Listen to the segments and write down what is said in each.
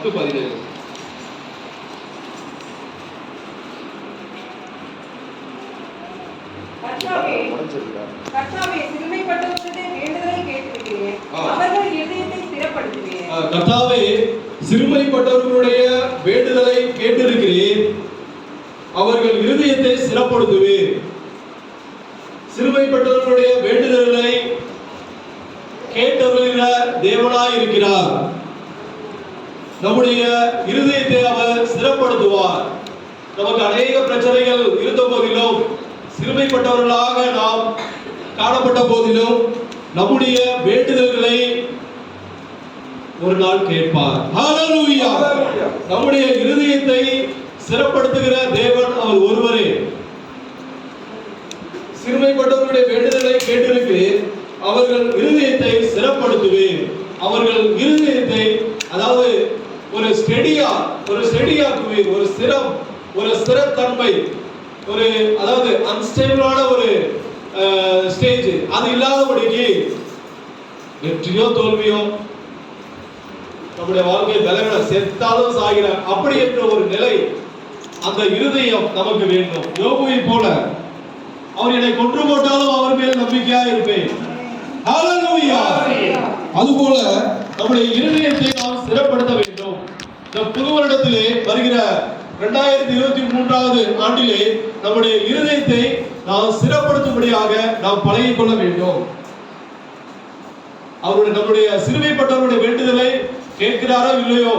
10:17. கர்த்தாவே, சிறுமைப்பட்டவர்களுடைய வேண்டுதலை கேட்டிருக்கிறேன். அவர்கள் இருதயத்தை ஸ்திரப்படுத்துவேன். கர்த்தாவே, சிறுமைப்பட்டவர்களுடைய வேண்டுதலை கேட்டிருக்கிறேன். அவர்கள் இருதயத்தை ஸ்திரப்படுத்துவேன். சிறுமைப்பட்டவர்களுடைய வேண்டுதல்களை கேட்டருளுகிற தேவனாய் இருக்கிறார். நம்முடைய இருதயத்தை அவர் ஸ்திரப்படுத்துவார். நமக்கு அநேக பிரச்சனைகள் இருந்த போதிலும், சிறுமைப்பட்டவர்களாக நாம் காணப்பட்ட போதிலும், நம்முடைய வேண்டுதல்களை ஒரு நாள் கேட்பார். ஹல்லேலூயா! நம்முடைய இருதயத்தை ஸ்திரப்படுத்துகிற தேவன் அவர் ஒருவரே. சிறுமைப்பட்டவர்களுடைய வேண்டுதலை கேட்டிருக்கிறேன். அவர்கள் இருதயத்தை ஸ்திரப்படுத்துவேன். அவர்கள் இருதயத்தை, அதாவது ஒரு ஸ்டெடியாக்குவேன். ஒரு ஸ்திரத்தன்மை, அதாவது அன்ஸ்டேபிளான ஒரு ஸ்டேஜ் அது இல்லாதபடிக்கு வெற்றியோ தோல்வியோ நம்முடைய வாழ்க்கை பலவீன செத்தாலும் சாகிற அப்படி என்ற ஒரு நிலை, அந்த இருதயம் நமக்கு வேண்டும். யோபுவை போல, அவர் என்னை கொன்று போட்டாலும் அவர் மேல் நம்பிக்கையா இருப்பேன். ஹல்லேலூயா! அதுபோல நம்முடைய இருதயத்தை நாம் ஸ்திரப்படுத்த வேண்டும். இந்த புது வருடத்திலே வருகிற 2023 ஆண்டிலே நம்முடைய இருதயத்தை நாம் ஸ்திரப்படுத்தும்படியாக நாம் பழகிக் கொள்ள வேண்டும். நம்முடைய சிறுமைப்பட்டவருடைய வேண்டுதலை கேட்கிறாரோ இல்லையோ,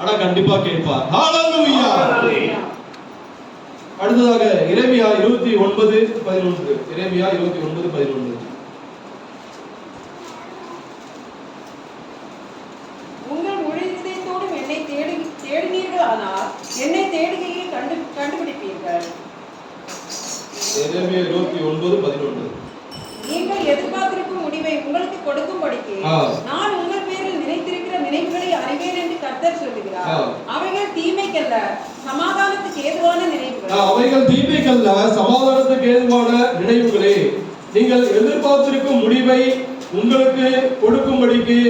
ஆனா கண்டிப்பா கேட்பார். ஹல்லேலூயா! அடுத்ததாக எரேமியா 29:11. எரேமியா 29:11. உங்கள் முழு இதயத்தோடும் என்னை தேடினீர்களானால் என்னை தேடுகையை கண்டுபிடிப்பீர்கள். எரேமியா 29:11. நீங்கள் எதிர்பார்த்திருக்கும் முடிவை உங்களுக்கு கொடுக்கும்படிக்கு நான் உங்கள் பேரில் நினைத்திருக்கிற நினைவுகளை அறிவேன் என்று கர்த்தர் சொல்லுகிறார். அவைகள் தீமைக்கல்ல, சமாதானத்துக்கு ஏதுவான நினைவுகள். அவைகள் தீமைக்கல்ல, சமாதானத்துக்கு ஏதுவான நினைவுகளே. நீங்கள் எதிர்பார்த்திருக்கும் முடிவை உங்களுக்கு கொடுக்கும்படிக்கு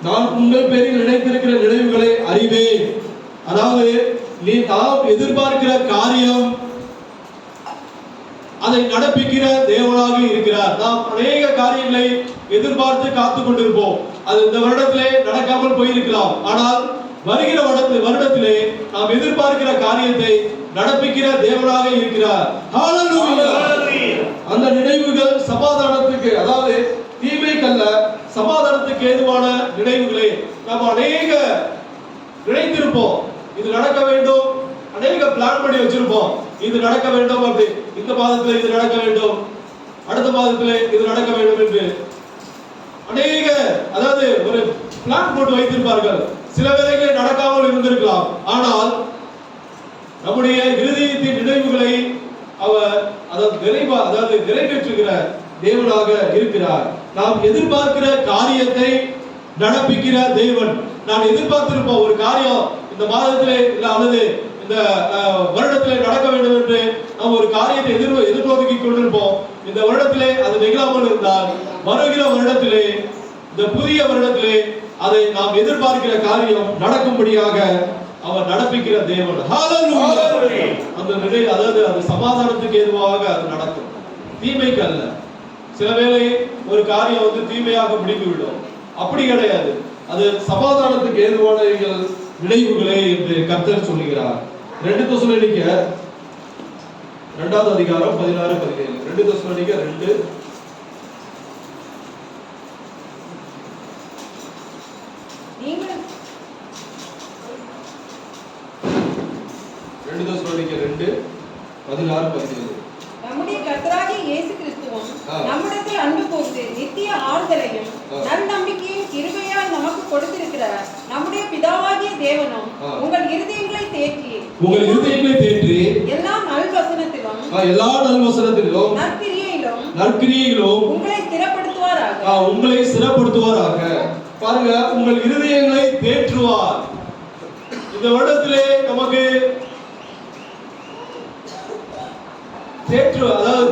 நான் உங்கள் பேரில் நினைத்திருக்கிற நினைவுகளை அறிவேன். அதாவது நாம் எதிர்பார்க்கிற காரியம் அதை நடப்பிக்கிற தேவனாக இருக்கிறார். நாம் அநேக காரியங்களை எதிர்பார்த்து காத்துக் கொண்டிருப்போம். அது இந்த வருடத்திலே நடக்காமல் போயிருக்கலாம். ஆனால் வருகிற வருடத்திலே நாம் எதிர்பார்க்கிற காரியத்தை நடப்பிக்கிற தேவனாக இருக்கிறார். ஹல்லேலூயா! அந்த நினைவுகள் சமாதானத்துக்கு, அதாவது தீமைக்கல்ல, சமாதானத்துக்கு ஏதுவான நினைவுகளே. நாம் அநேக நினைத்திருப்போம், இது நடக்க வேண்டும், அநேக பிளான் பண்ணி வச்சிருப்போம். இது நடக்க வேண்டும், அப்படி இந்த மாதத்துல இது நடக்க வேண்டும், அடுத்த மாதத்துல இது நடக்க வேண்டும் என்று அநேக, அதாவது ஒரு பிளான் போட்டு வைத்திருப்பார்கள். சில வேளைகளில் நடக்காமல் இருந்திருக்கலாம். ஆனால் நம்முடைய இருதயத்தின் நினைவுகளை அவர் நிறைவேற்றுகிற தேவனாக இருக்கிறார். நாம் எதிர்பார்க்கிற காரியத்தை நடப்பிக்கிற தேவன். நான் எதிர்பார்த்திருப்போம் ஒரு காரியம் இந்த மாதத்திலே இல்ல அல்லது இந்த வருடத்திலே நடக்க வேண்டும் என்று நாம் ஒரு காரியத்தை எதிர்நோக்கி கொண்டிருப்போம். இந்த வருடத்திலே அது நிகழாமல் இருந்தால் வருகிற வருடத்திலே, இந்த புதிய வருடத்திலே அதை நாம் எதிர்பார்க்கிற காரியம் நடக்கும்படியாக அவர் நடப்பிக்கிற தேவன். ஹல்லேலூயா! அந்த நிலை, அதாவது அது சமாதானத்துக்கு ஏதுவாக அது நடக்கும், தீமைக்கு அல்ல. சில வேளை ஒரு காரியம் தீமையாக முடிந்துவிடும். அப்படி கிடையாது, அது சமாதானத்துக்கு ஏதுவான நினைவுகளே என்று கர்த்தர் சொல்லுகிறார். 2 தெசலோனிக்கேயர் 2 அதிகாரம் 16-17. 2 தெசலோனிக்கேயர் 2 16-17. நம்முடைய கர்த்தராகிய இயேசு கிறிஸ்துவும் நம்மிடத்தில் அன்பு கூர்ந்து நித்திய ஆறுதலையும் நற்நம்பிக்கையும் கிருபையால் நமக்கு கொடுத்திருக்கிற நம்முடைய பிதாவாகிய தேவனும் உங்கள் இருதயங்களை தேற்றி எல்லா நல்வசனத்திலும் நற்கிரியையிலும் உங்களை ஸ்திரப்படுத்துவாராக. பாருங்க, உங்கள் இருதயங்களை தேற்றுவார். இந்த வருடத்திலே நமக்கு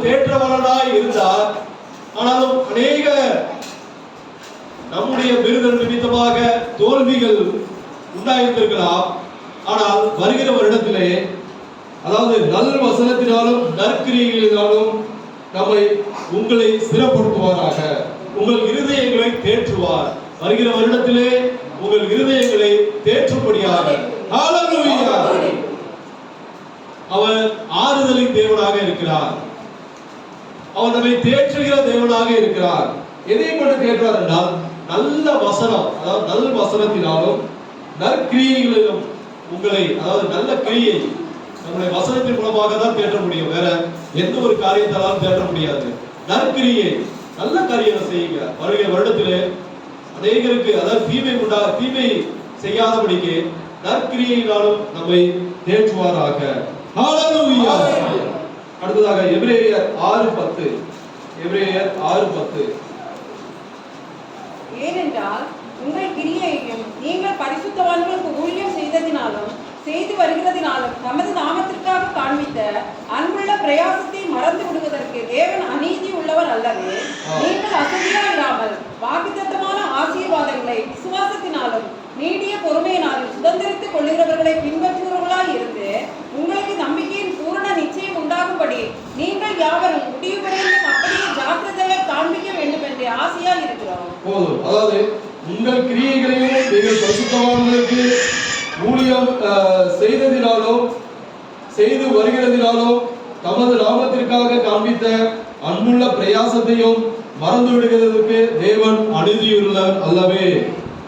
தேற்றவனாய் இருந்தார். ஆனாலும் அநேக நம்முடைய விருதல் நிமித்தமாக தோல்விகள் உண்டாயிருந்திருக்கலாம். ஆனால் வருகிற வருடத்திலே, அதாவது நல் வசனத்தினாலும் நற்கிரியைகளினாலும் உங்களை ஸ்திரப்படுத்துவாராக, உங்கள் இருதயங்களை தேற்றுவார். வருகிற வருடத்திலே உங்கள் இருதயங்களை தேற்றும்படியாக. ஹalleluya. அவர் ஆறுதலின் தேவனாக இருக்கிறார். அவர் நம்மை தேற்றுகிற தேவனாக இருக்கிறார். எதை கொண்டு தேற்றுவார் என்றால் நல்ல வசனம், அதாவது நல்ல வசனத்தினாலும் நற்கிரியைகளிலும் உங்களை, அதாவது நல்ல கிரியை நம்முடைய வசனத்தின் மூலமாக தான் தேற்ற முடியும். வேற எந்த ஒரு காரியத்தாலும் தேற்ற முடியாது. நற்கிரியை, நல்ல காரியத்தை செய்யுங்க. வருகிற வருடத்திலே அநேகருக்கு, அதாவது தீமை செய்யாதபடிக்கு நற்கிரியினாலும் நம்மை தேற்றுவாராக. ஹalleluya. அடுத்ததாக எபிரேயர் 6:10. எபிரேயர் 6:10. ஏனென்றால் உங்கள் கிரியையையும் நீங்கள் பரிசுத்தவான்களுக்கு ஊழியம் செய்ததினாலும் செய்து வருகிறதினாலும் தமது நாமத்திற்காக காண்பித்த அன்புள்ள பிரயாசத்தை மறந்து விடுவதற்கு தேவன் அநீதி உள்ளவர் அல்லவே. நீங்கள் அசதியாயிராமல் வாக்குத்தத்தமான ஆசீர்வாதங்களை விசுவாசத்தினாலும் நீடிய பொறுமையினாலும் சுதந்திரித்துக் கொள்ளுகிறவர்களை பின்பற்றுகிறவர்களாய் இருந்து உங்களுக்கு நம்பிக்கையின் பூரண நிச்சயம் உண்டாகும்படி நீங்கள் யாவரும் முடிவு வரையிலும் அப்படியே ஜாக்கிரதையாய் காண்பிக்க வேண்டும் என்று ஆசையாய் இருக்கிறோம். போதும். அதாவது உங்கள் கிரியைகளையும் நீங்கள் பரிசுத்தவான்களுக்கு ஊழியம் செய்ததினாலும் செய்து வருகிறதினாலும் தமது நாமத்திற்காக காண்பித்த அன்புள்ள பிரயாசத்தையும் மறந்து விடுகிறதுக்கு தேவன் அநீதியுள்ளவர் அல்லவே.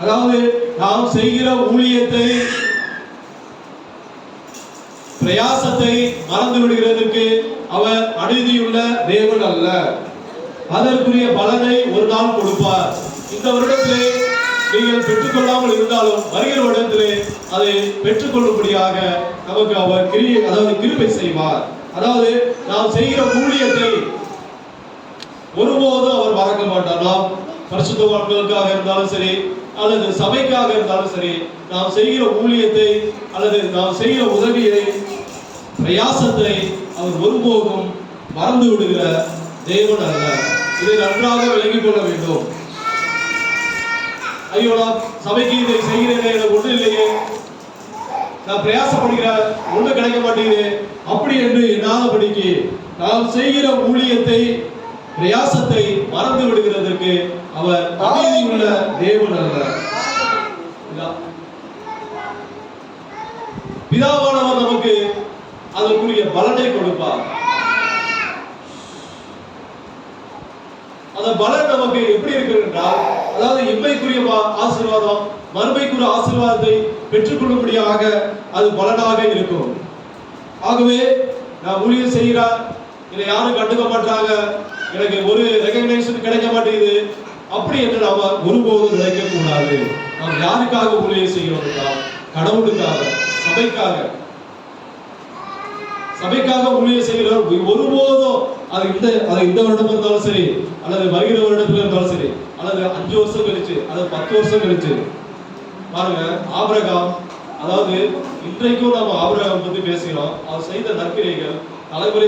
அதாவது நாம் செய்கிற ஊழியத்தை, பிரயாசத்தை மறந்து விடுகிறதுக்கு அவர் அநீதியுள்ள தேவன் அல்ல. அதற்குரிய பலனை ஒரு நாள் கொடுப்பார். இந்த வருடத்திலே நீங்கள் பெற்றுக்கொள்ளாமல் இருந்தாலும் வருகிற வருடத்திலே அதை பெற்றுக்கொள்ளும்படியாக நமக்கு அவர் கிருபை செய்வார். அதாவது நாம் செய்கிற ஊழியத்தை ஒருபோதும் அவர் மறக்க மாட்டார். நாம் பரிசுத்தவான்களுக்காக இருந்தாலும் சரி, அல்லது சபைக்காக இருந்தாலும் சரி, நாம் செய்கிற ஊழியத்தை அல்லது நாம் செய்கிற உதவியை, பிரயாசத்தை அவர் ஒருபோதும் மறந்து விடுகிற தேவன் அல்ல. இதை நன்றாக விளங்கிக் கொள்ள வேண்டும். ஐயோ, நான் சபைக்கு இதை செய்கிறேன், எனக்கு ஒன்றும் இல்லையே, நான் பிரயாசப்படுகிறேன், ஒன்றும் கிடைக்க மாட்டேங்குது அப்படி என்று எண்ணாதபடிக்கு நாம் செய்கிற ஊழியத்தை, பிரயாசத்தை மறந்து விடுகிறதற்கு அவர் அநீதியுள்ள தேவன் அல்ல. பிதாவானவர் நமக்கு அதற்குரிய பலனை கொடுப்பார். அந்த பலன் நமக்கு எப்படி இருக்கிறது என்றால், அதாவது இம்மைக்குரிய ஆசீர்வாதம், மறுமைக்குரிய ஆசீர்வாதத்தை பெற்றுக்கொள்ளும்படியாக அது பலனாக இருக்கும். ஆகவே நான் ஊழியம் செய்கிறார், இதை யாரும் கண்டுக்க மாட்டாங்க, எனக்கு ஒரு ரெகக்னைசேஷன் கிடைக்க மாட்டேங்குது அப்படி என்று நாம ஒருபோதும் நினைக்க கூடாது. நாம் யாருக்காக ஊழியம் செய்கிறோம் என்றால் கடவுளுக்காக, சபைக்காக ஊழியம் செய்கிறோம். ஒருபோதும் அது இந்த வருடம் இருந்தாலும் சரி, அல்லது வருகிற வருடத்துல இருந்தாலும் சரி, அல்லது 5 வருஷம் கழிச்சு, அல்லது 10 வருஷம் கழிச்சு. பாருங்க, ஆபிரகாம், அதாவது இன்றைக்கும் நாம ஆபிரகாம் பத்தி பேசுகிறோம். அவர் செய்த நற்கிரியைகள்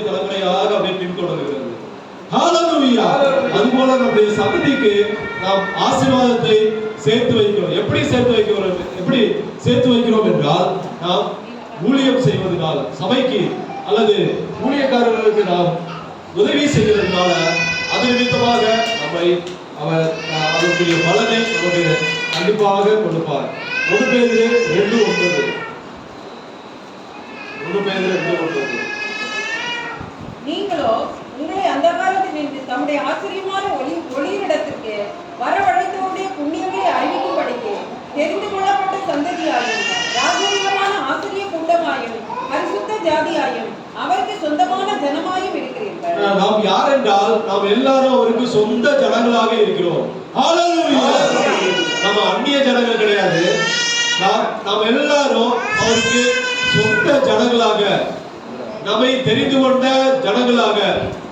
தலைமுறையாக அப்படியே பின்தொடர்கிறது. ஹalleluya. அதுபோல நம்முடைய சந்ததிக்கு நாம் ஆசீர்வாதத்தை சேர்த்து வைக்கிறோம். எப்படி சேர்த்து வைக்கிறோம் என்றால், நாம் ஊழியம் செய்வதனால, சபைக்கு அல்லது ஊழியக்காரர்களுக்கு நாம் உதவி செய்வதனால, அது நிமித்தமாக அவர் அதற்குரிய பலனை நமக்கு கண்டிப்பாக கொடுப்பார். 1 பேதுரு 2:9. நீங்களோ உங்களை அந்த காலத்தில் நின்று தம்முடைய ஆச்சரியமான ஒளியிடத்திற்கு வரவழைத்தவருடைய புண்ணியங்களை அறிவிக்கும்படிக்கு தெரிந்து கொள்ளப்பட்ட சந்ததியாயும் ராஜரீகமான ஆசிரிய கூட்டமாயும் பரிசுத்த ஜாதியாயும் அவருக்கு சொந்தமான ஜனமாயும் இருக்கிறீர்கள். நாம் யார் என்றால், நாம் எல்லாரும் அவருக்கு சொந்த ஜனங்களாக இருக்கிறோம். ஹalleluya. நம்ம அந்நிய ஜனங்கள் கிடையாது. நாம் எல்லாரும் அவருக்கு சொந்த ஜனங்களாக, நம்மை தெரிந்து கொண்ட ஜனங்களாக,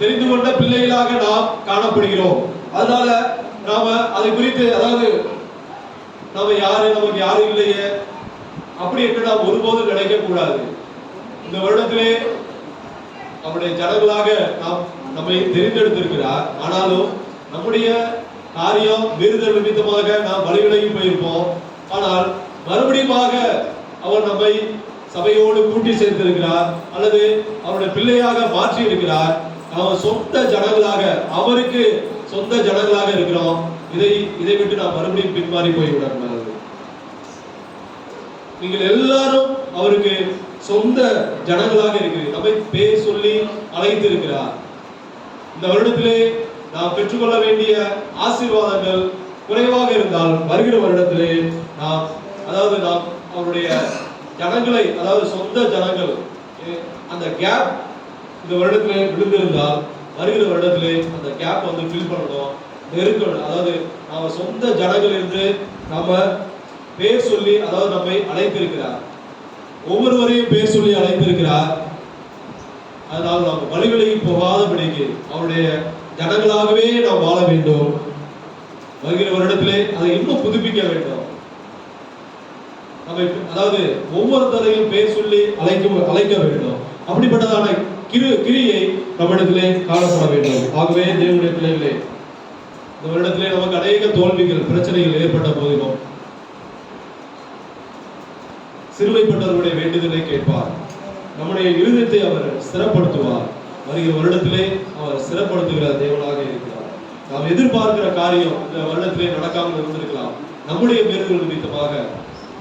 தெரிந்து கொண்ட பிள்ளைகளாக நாம் காணப்படுகிறோம். அதனால நாம அதை குறித்து, அதாவது நம்ம யாரு, நமக்கு யாரும் இல்லையே அப்படி என்று நாம் ஒருபோதும் நினைக்க கூடாது. இந்த வருடத்திலே நம்முடைய ஜனங்களாக நம்மை தெரிந்தெடுத்திருக்கிறார். ஆனாலும் நம்முடைய காரியம் மீறுதல் நிமித்தமாக நாம் வழிவிலகி போயிருப்போம். ஆனா நம்மை சபையோடு கூட்டி சேர்த்திருக்கிறார், அல்லது அவருடைய பிள்ளையாக மாற்றி இருக்கிறார். நாம் சொந்த ஜனங்களாக, அவருக்கு சொந்த ஜனங்களாக இருக்கிறோம். இதை விட்டு நாம் மறுபடியும் பின்மாறி போய்விடக்கூடாது. நீங்கள் எல்லாரும் அவருக்கு சொந்த ஜனங்களாக இருக்கிறீர்கள். நம்மை பேர் சொல்லி அழைத்து இருக்கிறார். இந்த வருடத்திலே நாம் பெற்றுக்கொள்ள வேண்டிய ஆசீர்வாதங்கள் குறைவாக இருந்தால் வருகிற வருடத்திலே நாம் அவருடைய ஜனங்களை, அதாவது சொந்த ஜனங்கள், அந்த கேப் இந்த வருடத்திலே விழுந்திருந்தால் வருகிற வருடத்திலே அந்த கேப் ஃபில் பண்ணணும், நெருக்கணும். அதாவது நாம சொந்த ஜனங்கள் என்று நாம பேர் சொல்லி, அதாவது நம்மை அழைத்திருக்கிறார், ஒவ்வொருவரையும் பேர் சொல்லி அழைத்திருக்கிறார். அதனால் நாம் வழிவிலகி போகாதபடிக்கு அவருடைய ஜனங்களாகவே நாம் வாழ வேண்டும். வருகிற வருடத்திலே அதை இன்னும் புதுப்பிக்க வேண்டும். அதாவது ஒவ்வொருத்தரையும் பேர் சொல்லி அழைக்க வேண்டும். அப்படிப்பட்டதான கிரியை நம்மிடத்திலே காணப்பட வேண்டும். ஆகவே தேவனுடைய பிள்ளைகளே, இந்த வருடத்திலே நமக்கு அநேக தோல்விகள், பிரச்சனைகள் ஏற்பட்ட போதிலும் சிறுமைப்பட்டவருடைய வேண்டுதலை கேட்பார். நம்முடைய இருதயத்தை அவர் ஸ்திரப்படுத்துவார். வருகிற வருடத்திலே அவர் ஸ்திரப்படுத்துகிற தேவனாக இருக்கிறார். நாம் எதிர்பார்க்கிற காரியம் இந்த வருடத்திலே நடக்காமல் இருந்திருக்கலாம், நம்முடைய மீறுதல் நிமித்தமாக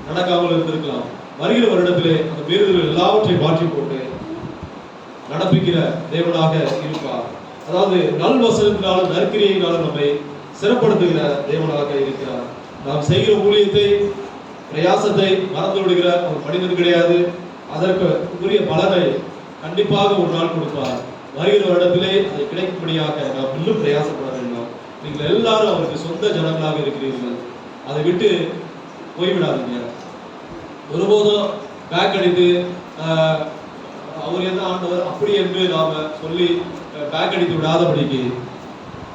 நடக்காமல் இருந்திருக்கலாம். வருகிற வருடத்திலே அந்த மீறுதல்கள் எல்லாவற்றையும் மாற்றி போட்டு நடப்பிக்கிற தேவனாக இருப்பார். அதாவது நல்வசனத்தினாலும் நற்கிரியினாலும் நம்மை சிறப்படுத்துகிற தேவனாக இருக்கிறார். நாம் செய்கிற ஊழியத்தை, பிரயாசத்தை மறந்து விடுகிற ஒரு மனிதன் கிடையாது. அதற்கு உரிய பலனை கண்டிப்பாக ஒரு நாள் கொடுப்பார். வருகிற வருடத்திலே அதை கிடைக்கும்படியாக நாம் இன்னும் பிரயாசப்பட வேண்டும். நீங்கள் எல்லாரும் அவருக்கு சொந்த ஜனங்களாக இருக்கிறீர்கள். அதை விட்டு போய்விடாதீங்க. ஒருபோதும் பேக் அடித்து அவர் என்ன ஆண்டவர் அப்படி என்று நாம சொல்லி பேக் அடித்து விடாதபடிக்கு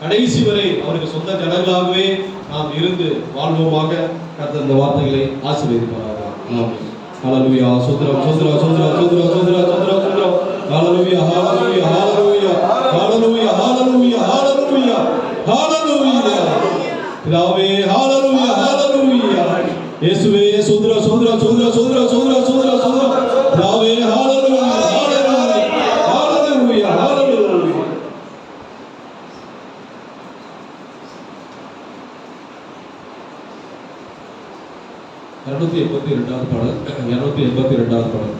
கடைசி வரை அவருக்கு சொந்த ஜனங்களாகவே நாம் இருந்து வாழ்வோமாக. கர்த்தர் இந்த வார்த்தைகளை ஆசீர்வதிப்பாராக. ஆமென். ஹalleluya. சோத்ரம் சோத்ரம் சோத்ரம் சோத்ரம் சோத்ரம் சோத்ரம் சோத்ரம். ஹalleluya ஹalleluya ஹalleluya ஹalleluya ஹalleluya ஹalleluya ஹalleluya. பிதாவே ஹalleluya ஹalleluya. இயேசுவே சோத்ரம் சோத்ரம் சோத்ரம் சோத்ரம் சோத்ரம் சோத்ரம் சோத்ரம். பிதாவே ஹalleluya ஹalleluya ஹalleluya ஹalleluya. 282வது பாடல். 282வது பாடல்.